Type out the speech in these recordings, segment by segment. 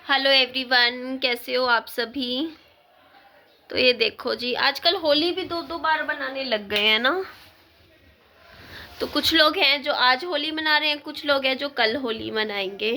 Hello everyone, कैसे हो आप सभी। तो ये देखो जी, आजकल होली भी दो दो बार बनाने लग गए हैं ना। तो कुछ लोग हैं जो आज होली मना रहे हैं, कुछ लोग हैं जो कल होली मनाएंगे।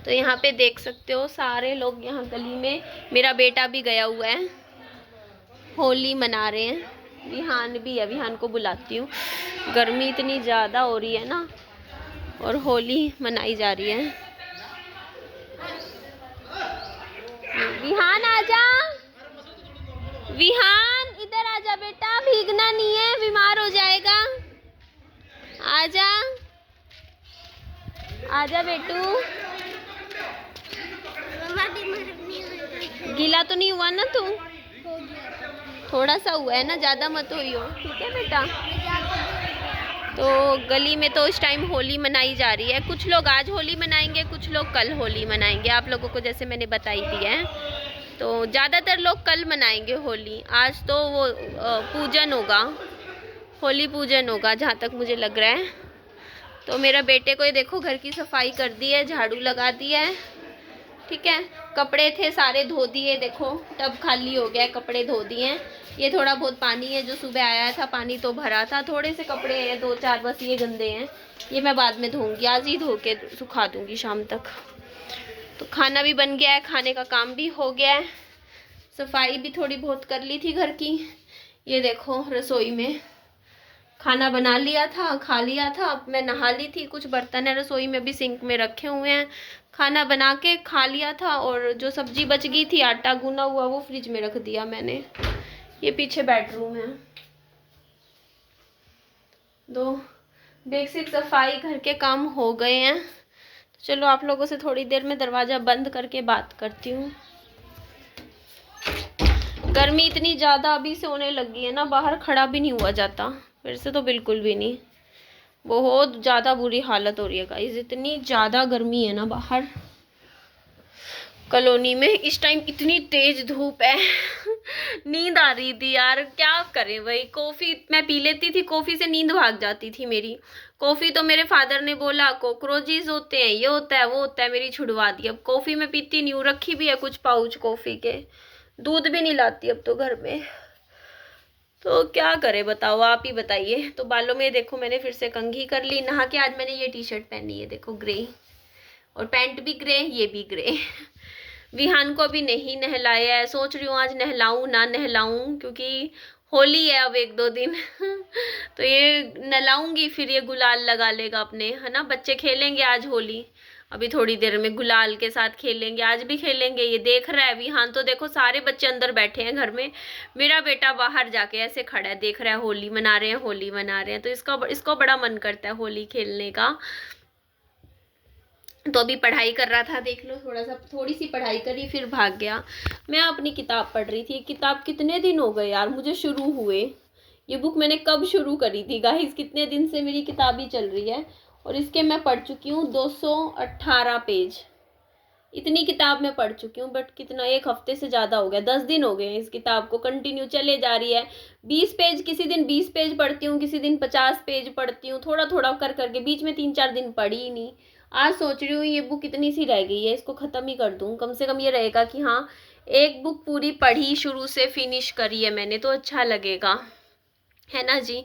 तो यहाँ पे देख सकते हो सारे लोग यहाँ गली में, मेरा बेटा भी गया हुआ है, होली मना रहे हैं। विहान भी है, विहान को बुलाती हूँ। गर्मी इतनी ज़्यादा हो रही है ना, और होली मनाई जा रही है। विहान आजा, विहान इधर आजा बेटा, भीगना नहीं है, बीमार हो जाएगा। आजा आजा बेटू। गीला तो नहीं हुआ ना तू? थोड़ा सा हुआ है ना, ज़्यादा मत होई हो, ठीक है बेटा। तो गली में तो इस टाइम होली मनाई जा रही है। कुछ लोग आज होली मनाएंगे, कुछ लोग कल होली मनाएंगे। आप लोगों को जैसे मैंने बताई थी है, तो ज़्यादातर लोग कल मनाएंगे होली। आज तो वो पूजन होगा, होली पूजन होगा जहाँ तक मुझे लग रहा है। तो मेरा बेटे को ये देखो, घर की सफाई कर दी है, झाड़ू लगा दिया है, ठीक है। कपड़े थे सारे धो दिए, देखो टब खाली हो गया है, कपड़े धो दिए हैं। ये थोड़ा बहुत पानी है जो सुबह आया था, पानी तो भरा था। थोड़े से कपड़े हैं, दो चार बस, ये गंदे हैं, ये मैं बाद में धोऊंगी, आज ही धो के सुखा दूंगी शाम तक। तो खाना भी बन गया है, खाने का काम भी हो गया है, सफाई भी थोड़ी बहुत कर ली थी घर की। ये देखो रसोई में खाना बना लिया था, खा लिया था। अब मैं नहा ली थी, कुछ बर्तन है रसोई में भी सिंक में रखे हुए हैं। खाना बना के खा लिया था, और जो सब्जी बच गई थी, आटा गूना हुआ, वो फ्रिज में रख दिया मैंने। ये पीछे बेडरूम है। दो बेसिक सफाई घर के काम हो गए हैं। तो चलो आप लोगों से थोड़ी देर में दरवाज़ा बंद करके बात करती हूँ। गर्मी इतनी ज़्यादा अभी से होने लगी है ना, बाहर खड़ा भी नहीं हुआ जाता, फिर से तो बिल्कुल भी नहीं। बहुत ज़्यादा बुरी हालत हो रही है गाइस, इतनी ज़्यादा गर्मी है ना बाहर कॉलोनी में। इस टाइम इतनी तेज धूप है नींद आ रही थी यार, क्या करें भाई। कॉफ़ी मैं पी लेती थी, कॉफ़ी से नींद भाग जाती थी मेरी। कॉफ़ी तो मेरे फादर ने बोला कॉकरोचेस होते हैं, ये होता है वो होता है, मेरी छुड़वा दी। अब कॉफ़ी में पीती नहीं हूँ, रखी भी है कुछ पाउच कॉफ़ी के। दूध भी नहीं लाती अब तो घर में। तो क्या करे बताओ, आप ही बताइए। तो बालों में देखो मैंने फिर से कंघी कर ली नहा के। आज मैंने ये टी शर्ट पहनी है देखो, ग्रे, और पैंट भी ग्रे, ये भी ग्रे। विहान को अभी नहीं नहलाया है, सोच रही हूँ आज नहलाऊं ना नहलाऊं, क्योंकि होली है अब एक दो दिन तो ये नहलाऊंगी, फिर ये गुलाल लगा लेगा अपने, है ना। बच्चे खेलेंगे आज होली, अभी थोड़ी देर में गुलाल के साथ खेलेंगे, आज भी खेलेंगे। ये देख रहा है विहान, तो देखो सारे बच्चे अंदर बैठे हैं घर में, मेरा बेटा बाहर जाके ऐसे खड़ा है, देख रहा है होली मना रहे हैं, होली मना रहे हैं। तो इसको बड़ा मन करता है होली खेलने का। तो अभी पढ़ाई कर रहा था, देख लो, थोड़ी सी पढ़ाई करी फिर भाग गया। मैं अपनी किताब पढ़ रही थी। किताब कितने दिन हो गए यार मुझे शुरू हुए, ये बुक मैंने कब शुरू करी थी गाइस, कितने दिन से मेरी किताब ही चल रही है, और इसके मैं पढ़ चुकी हूँ 218 पेज। इतनी किताब मैं पढ़ चुकी हूँ, बट कितना, एक हफ्ते से ज़्यादा हो गया, 10 दिन हो गए इस किताब को कंटिन्यू चले जा रही है। 20 पेज, किसी दिन 20 पेज पढ़ती हूँ, किसी दिन 50 पेज पढ़ती हूँ, थोड़ा थोड़ा कर करके। बीच में 3-4 दिन पढ़ी ही नहीं। आज सोच रही हूँ ये बुक इतनी सी रह गई है, इसको ख़त्म ही कर दूँ, कम से कम ये रहेगा कि हाँ एक बुक पूरी पढ़ी, शुरू से फिनिश करी है मैंने, तो अच्छा लगेगा, है ना जी।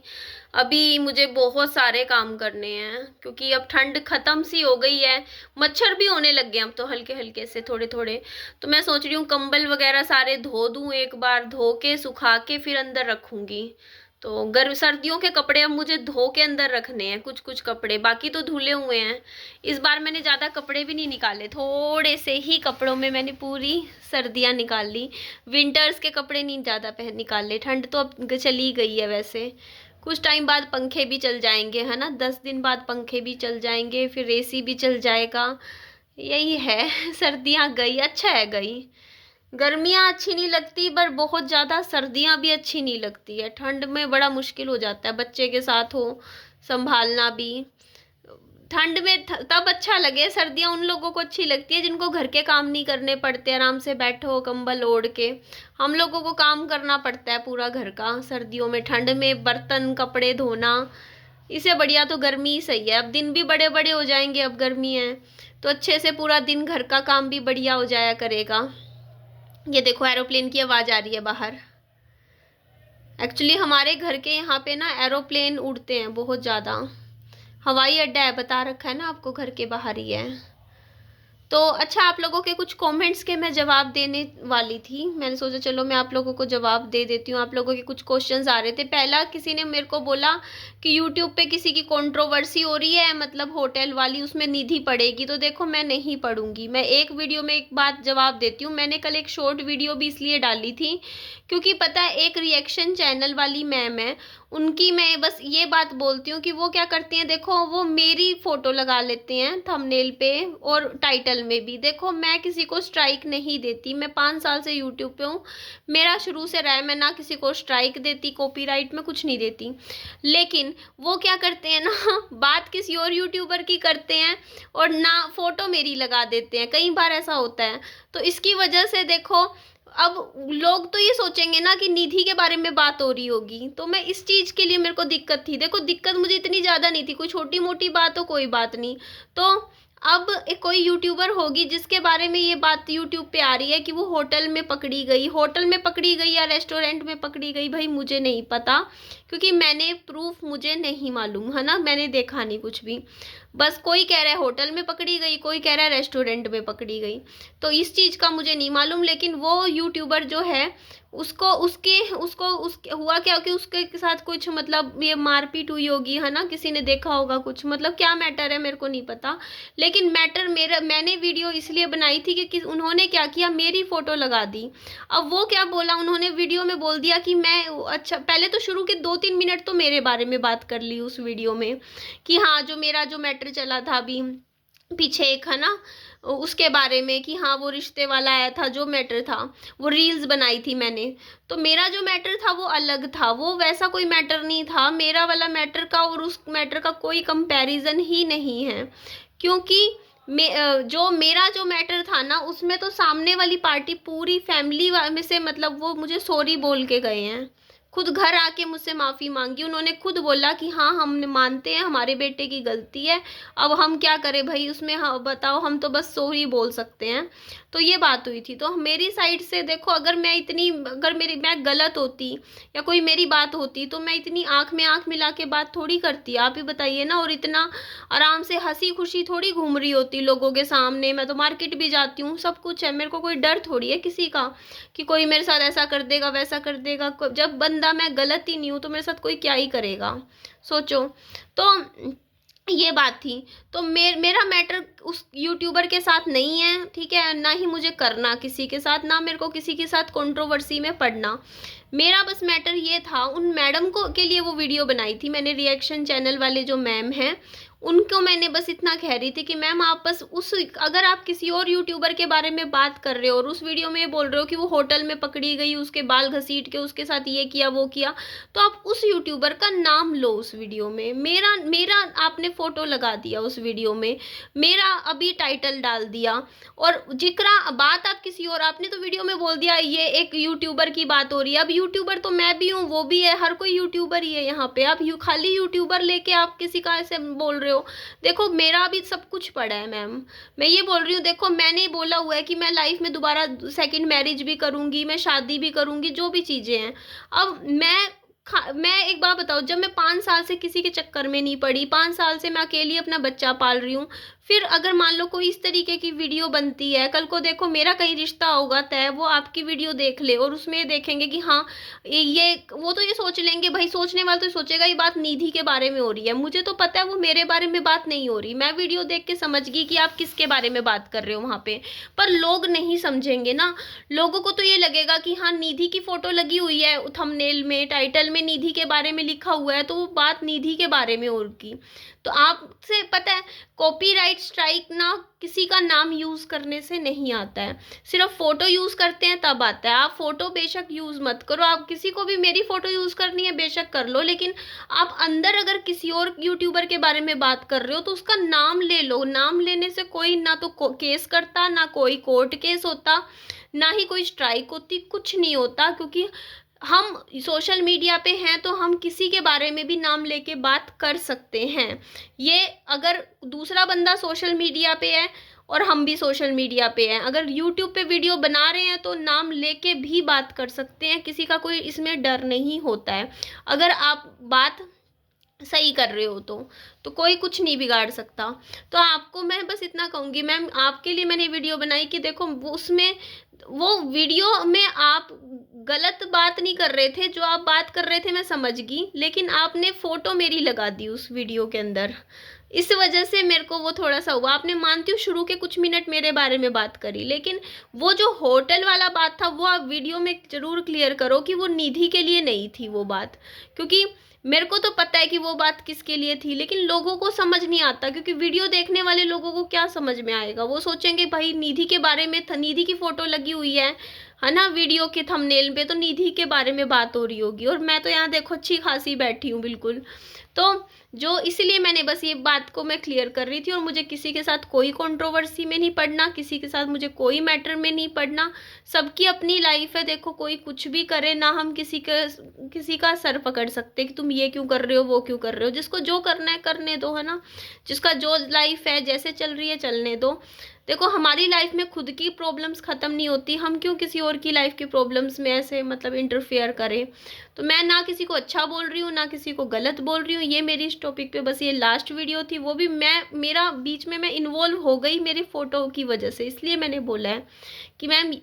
अभी मुझे बहुत सारे काम करने हैं, क्योंकि अब ठंड ख़त्म सी हो गई है, मच्छर भी होने लग गए अब तो हल्के हल्के से थोड़े थोड़े। तो मैं सोच रही हूँ कंबल वगैरह सारे धो दूँ, एक बार धो के सुखा के फिर अंदर रखूँगी। तो सर्दियों के कपड़े अब मुझे धो के अंदर रखने हैं, कुछ कुछ कपड़े, बाकी तो धुले हुए हैं। इस बार मैंने ज़्यादा कपड़े भी नहीं निकाले, थोड़े से ही कपड़ों में मैंने पूरी सर्दियाँ निकाल ली। विंटर्स के कपड़े नहीं ज़्यादा पहन निकाले, ठंड तो अब चली गई है वैसे। कुछ टाइम बाद पंखे भी चल जाएंगे, है ना, 10 दिन बाद पंखे भी चल जाएंगे, फिर एसी भी चल जाएगा। यही है सर्दियाँ गई, अच्छा है गई। गर्मियाँ अच्छी नहीं लगती, पर बहुत ज़्यादा सर्दियाँ भी अच्छी नहीं लगती है। ठंड में बड़ा मुश्किल हो जाता है, बच्चे के साथ हो संभालना भी। ठंड में तब अच्छा लगे, सर्दियाँ उन लोगों को अच्छी लगती है जिनको घर के काम नहीं करने पड़ते, आराम से बैठो कंबल ओढ़ के। हम लोगों को काम करना पड़ता है पूरा घर का सर्दियों में, ठंड में बर्तन कपड़े धोना। इससे बढ़िया तो गर्मी ही सही है। अब दिन भी बड़े बड़े हो जाएंगे, अब गर्मी है, तो अच्छे से पूरा दिन घर का काम भी बढ़िया हो जाया करेगा। ये देखो एरोप्लेन की आवाज़ आ रही है बाहर। एक्चुअली हमारे घर के यहाँ पे ना एरोप्लेन उड़ते हैं बहुत ज़्यादा। हवाई अड्डा है, बता रखा है ना आपको, घर के बाहर ही है। तो अच्छा, आप लोगों के कुछ कमेंट्स के मैं जवाब देने वाली थी। मैंने सोचा चलो मैं आप लोगों को जवाब दे देती हूँ। आप लोगों के कुछ क्वेश्चंस आ रहे थे। पहला किसी ने मेरे को बोला कि यूट्यूब पे किसी की कंट्रोवर्सी हो रही है, मतलब होटल वाली, उसमें निधि पड़ेगी। तो देखो मैं नहीं पढ़ूंगी। मैं एक वीडियो में एक बात जवाब देती हूँ। मैंने कल एक शॉर्ट वीडियो भी इसलिए डाली थी क्योंकि पता है एक रिएक्शन चैनल वाली मैम है, उनकी मैं बस ये बात बोलती हूँ कि वो क्या करती हैं, देखो वो मेरी फ़ोटो लगा लेते हैं थंबनेल पे और टाइटल में भी। देखो मैं किसी को स्ट्राइक नहीं देती, मैं 5 साल से यूट्यूब पे हूँ, मेरा शुरू से रहा है, मैं ना किसी को स्ट्राइक देती, कॉपीराइट में कुछ नहीं देती। लेकिन वो क्या करते हैं ना बात किसी और यूट्यूबर की करते हैं और ना फ़ोटो मेरी लगा देते हैं। कई बार ऐसा होता है। तो इसकी वजह से देखो अब लोग तो ये सोचेंगे ना कि निधि के बारे में बात हो रही होगी, तो मैं इस चीज़ के लिए मेरे को दिक्कत थी। देखो दिक्कत मुझे इतनी ज़्यादा नहीं थी, कोई छोटी मोटी बात हो कोई बात नहीं। तो अब एक कोई यूट्यूबर होगी जिसके बारे में ये बात यूट्यूब पे आ रही है कि वो होटल में पकड़ी गई, होटल में पकड़ी गई या रेस्टोरेंट में पकड़ी गई, भाई मुझे नहीं पता, क्योंकि मैंने प्रूफ मुझे नहीं मालूम है ना, मैंने देखा नहीं कुछ भी। बस कोई कह रहा है होटल में पकड़ी गई, कोई कह रहा है रेस्टोरेंट में पकड़ी गई, तो इस चीज़ का मुझे नहीं मालूम। लेकिन वो यूट्यूबर जो है उसको उसके हुआ क्या कि उसके साथ कुछ मतलब ये मारपीट हुई होगी है ना, किसी ने देखा होगा कुछ, मतलब क्या मैटर है मेरे को नहीं पता। लेकिन मैटर मैंने वीडियो इसलिए बनाई थी कि उन्होंने क्या किया, मेरी फ़ोटो लगा दी। अब वो क्या बोला, उन्होंने वीडियो में बोल दिया कि मैं, अच्छा पहले तो शुरू के 2-3 मिनट तो मेरे बारे में बात कर ली उस वीडियो में कि हाँ जो मेरा जो मैटर चला था अभी पीछे एक है ना, उसके बारे में कि हाँ वो रिश्ते वाला आया था, जो मैटर था वो रील्स बनाई थी मैंने। तो मेरा जो मैटर था वो अलग था, वो वैसा कोई मैटर नहीं था। मेरा वाला मैटर का और उस मैटर का कोई कंपैरिजन ही नहीं है, क्योंकि जो मेरा जो मैटर था ना उसमें तो सामने वाली पार्टी पूरी फैमिली में से मतलब वो मुझे सॉरी बोल के गए हैं, खुद घर आके मुझसे माफ़ी मांगी। उन्होंने खुद बोला कि हाँ हम मानते हैं हमारे बेटे की गलती है, अब हम क्या करें भाई उसमें, हाँ बताओ, हम तो बस सॉरी बोल सकते हैं। तो ये बात हुई थी। तो मेरी साइड से देखो, अगर मैं गलत होती या कोई मेरी बात होती तो मैं इतनी आँख में आँख मिला के बात थोड़ी करती, आप ही बताइए ना। और इतना आराम से हंसी खुशी थोड़ी घूम रही होती लोगों के सामने। मैं तो मार्केट भी जाती हूँ, सब कुछ है, मेरे को कोई डर थोड़ी है किसी का कि कोई मेरे साथ ऐसा कर देगा वैसा कर देगा। जब बंदा मैं गलत ही नहीं हूँ तो मेरे साथ कोई क्या ही करेगा, सोचो। तो ये बात थी। तो मेरा मैटर उस यूट्यूबर के साथ नहीं है, ठीक है, ना ही मुझे करना किसी के साथ, ना मेरे को किसी के साथ कंट्रोवर्सी में पड़ना। मेरा बस मैटर ये था, उन मैडम को के लिए वो वीडियो बनाई थी मैंने, रिएक्शन चैनल वाले जो मैम हैं उनको मैंने बस इतना कह रही थी कि मैम आप बस अगर आप किसी और यूट्यूबर के बारे में बात कर रहे हो और उस वीडियो में ये बोल रहे हो कि वो होटल में पकड़ी गई, उसके बाल घसीट के उसके साथ ये किया वो किया, तो आप उस यूट्यूबर का नाम लो उस वीडियो में। मेरा आपने फ़ोटो लगा दिया उस वीडियो में, मेरा अभी टाइटल डाल दिया, और जिक्रा बात आप किसी और, आपने तो वीडियो में बोल दिया ये एक यूट्यूबर की बात हो रही है। अब यूट्यूबर तो मैं भी हूँ, वो भी है, हर कोई यूट्यूबर ही है यहाँ पे। आप खाली यूट्यूबर लेके आप किसी का ऐसे बोल रहे हो। देखो मेरा भी सब कुछ पड़ा है मैम, मैं ये बोल रही हूँ, देखो मैंने बोला हुआ है कि मैं लाइफ में दोबारा सेकंड मैरिज भी करूंगी, मैं शादी भी करूंगी, जो भी चीजें हैं। अब मैं एक बात बताओ, जब मैं 5 साल से किसी के चक्कर में नहीं पड़ी, 5 साल से मैं अकेली अपना बच्चा पाल रही हूँ, फिर अगर मान लो कोई इस तरीके की वीडियो बनती है, कल को देखो मेरा कहीं रिश्ता होगा तय, वो आपकी वीडियो देख ले और उसमें देखेंगे कि हाँ ये, वो तो ये सोच लेंगे, भाई सोचने वाला तो सोचेगा ये बात निधि के बारे में हो रही है। मुझे तो पता है वो मेरे बारे में बात नहीं हो रही, मैं वीडियो देख के समझ गई कि आप किसके बारे में बात कर रहे हो वहाँ पे। पर लोग नहीं समझेंगे ना, लोगों को तो ये लगेगा कि हाँ निधि की फोटो लगी हुई है थंबनेल में, टाइटल में निधि के बारे में लिखा हुआ है, तो वो बात निधि के बारे में होगी। तो आपसे पता है कॉपीराइट स्ट्राइक ना किसी का नाम यूज़ करने से नहीं आता है, सिर्फ फ़ोटो यूज़ करते हैं तब आता है। आप फ़ोटो बेशक यूज़ मत करो, आप किसी को भी मेरी फ़ोटो यूज़ करनी है बेशक कर लो, लेकिन आप अंदर अगर किसी और यूट्यूबर के बारे में बात कर रहे हो तो उसका नाम ले लो। नाम लेने से कोई ना तो केस करता, ना कोई कोर्ट केस होता, ना ही कोई स्ट्राइक होती, कुछ नहीं होता। क्योंकि हम सोशल मीडिया पे हैं तो हम किसी के बारे में भी नाम लेके बात कर सकते हैं। ये अगर दूसरा बंदा सोशल मीडिया पे है और हम भी सोशल मीडिया पे हैं। अगर यूट्यूब पे वीडियो बना रहे हैं तो नाम लेके भी बात कर सकते हैं, किसी का कोई इसमें डर नहीं होता है। अगर आप बात सही कर रहे हो तो कोई कुछ नहीं बिगाड़ सकता। तो आपको मैं बस इतना कहूँगी मैम, आपके लिए मैंने वीडियो बनाई कि देखो वो वीडियो में आप गलत बात नहीं कर रहे थे, जो आप बात कर रहे थे मैं समझ गई, लेकिन आपने फ़ोटो मेरी लगा दी उस वीडियो के अंदर। इस वजह से मेरे को वो थोड़ा सा हुआ। आपने मानती हूँ शुरू के कुछ मिनट मेरे बारे में बात करी, लेकिन वो जो होटल वाला बात था वो आप वीडियो में ज़रूर क्लियर करो कि वो निधि के लिए नहीं थी वो बात। क्योंकि मेरे को तो पता है कि वो बात किसके लिए थी, लेकिन लोगों को समझ नहीं आता, क्योंकि वीडियो देखने वाले लोगों को क्या समझ में आएगा। वो सोचेंगे भाई निधि के बारे में था, निधि की फ़ोटो लगी हुई है ना वीडियो के थंबनेल पे, तो निधि के बारे में बात हो रही होगी, और मैं तो यहाँ देखो अच्छी खासी बैठी हूँ बिल्कुल। तो जो इसलिए मैंने बस ये बात को मैं क्लियर कर रही थी, और मुझे किसी के साथ कोई कंट्रोवर्सी में नहीं पड़ना, किसी के साथ मुझे कोई मैटर में नहीं पड़ना। सबकी अपनी लाइफ है, देखो कोई कुछ भी करे ना, हम किसी का सर पकड़ सकते कि तुम ये क्यों कर रहे हो वो क्यों कर रहे हो। जिसको जो करना है करने दो, है ना, जिसका जो लाइफ है जैसे चल रही है चलने दो। देखो हमारी लाइफ में खुद की प्रॉब्लम्स ख़त्म नहीं होती, हम क्यों किसी और की लाइफ की प्रॉब्लम्स में ऐसे मतलब इंटरफेयर करें। तो मैं ना किसी को अच्छा बोल रही हूँ ना किसी को गलत बोल रही हूँ। ये मेरी इस टॉपिक पे बस ये लास्ट वीडियो थी, वो भी मेरा बीच में मैं इन्वॉल्व हो गई मेरी फ़ोटो की वजह से, इसलिए मैंने बोला है कि मैम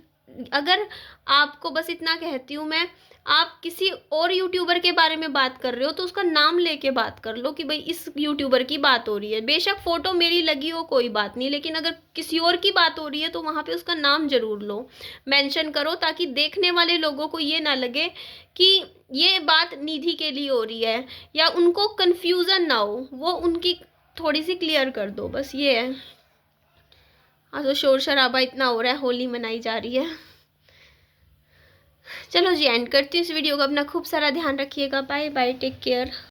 अगर आपको बस इतना कहती हूँ मैं, आप किसी और यूट्यूबर के बारे में बात कर रहे हो तो उसका नाम लेके बात कर लो कि भाई इस यूट्यूबर की बात हो रही है। बेशक फ़ोटो मेरी लगी हो कोई बात नहीं, लेकिन अगर किसी और की बात हो रही है तो वहाँ पे उसका नाम ज़रूर लो, मेंशन करो, ताकि देखने वाले लोगों को ये ना लगे कि ये बात निधि के लिए हो रही है, या उनको कन्फ्यूज़न ना हो, वो उनकी थोड़ी सी क्लियर कर दो, बस ये है। हाँ तो शोर शराबा इतना हो रहा है, होली मनाई जा रही है। चलो जी एंड करती हूँ इस वीडियो को। अपना खूब सारा ध्यान रखिएगा। Bye bye, take care.